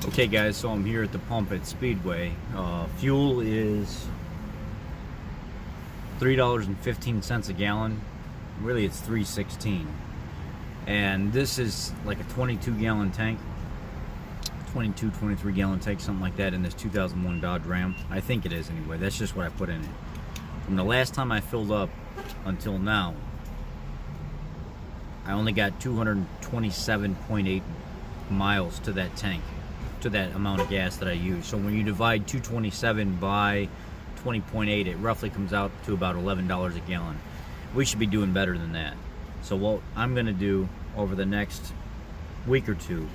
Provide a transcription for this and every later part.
Okay guys, so I'm here at the pump at Speedway. Fuel is $3.15 a gallon. Really it's $3.16. And this is like a 22 gallon tank. 22, 23 gallon tank, something like that, in this 2001 Dodge Ram. I think it is anyway. That's just what I put in it. From the last time I filled up until now, I only got 227.8 miles to that tank, to that amount of gas that I use. So when you divide 227 by 20.8, it roughly comes out to about $11 a gallon. We should be doing better than that. So what I'm gonna do over the next week or two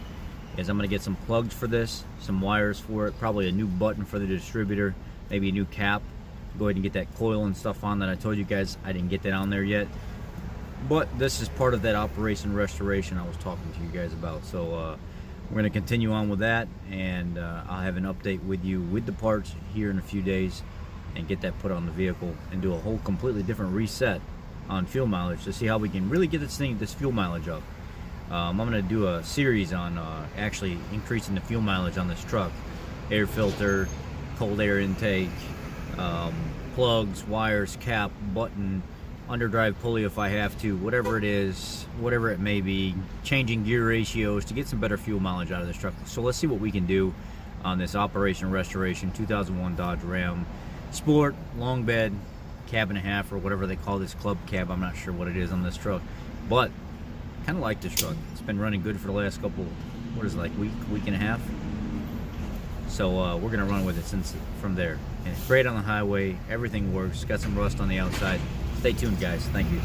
is I'm gonna get some plugs for this, some wires for it, probably a new button for the distributor, maybe a new cap. Go ahead and get that coil and stuff on that. I told you guys I didn't get that on there yet. But this is part of that operation restoration I was talking to you guys about. So we're going to continue on with that, and I'll have an update with you with the parts here in a few days and get that put on the vehicle and do a whole completely different reset on fuel mileage to see how we can really get this fuel mileage up. I'm going to do a series on actually increasing the fuel mileage on this truck. Air filter, cold air intake, plugs, wires, cap, button, underdrive pulley if I have to, whatever it is, whatever it may be, changing gear ratios to get some better fuel mileage out of this truck. So let's see what we can do on this Operation Restoration 2001 Dodge Ram Sport, long bed, cab and a half, or whatever they call this, club cab. I'm not sure what it is on this truck, but kind of like this truck. It's been running good for the last couple, what is it, like week and a half. So we're gonna run with it since from there. And it's great on the highway, everything works, got some rust on the outside. Stay tuned guys, thank you.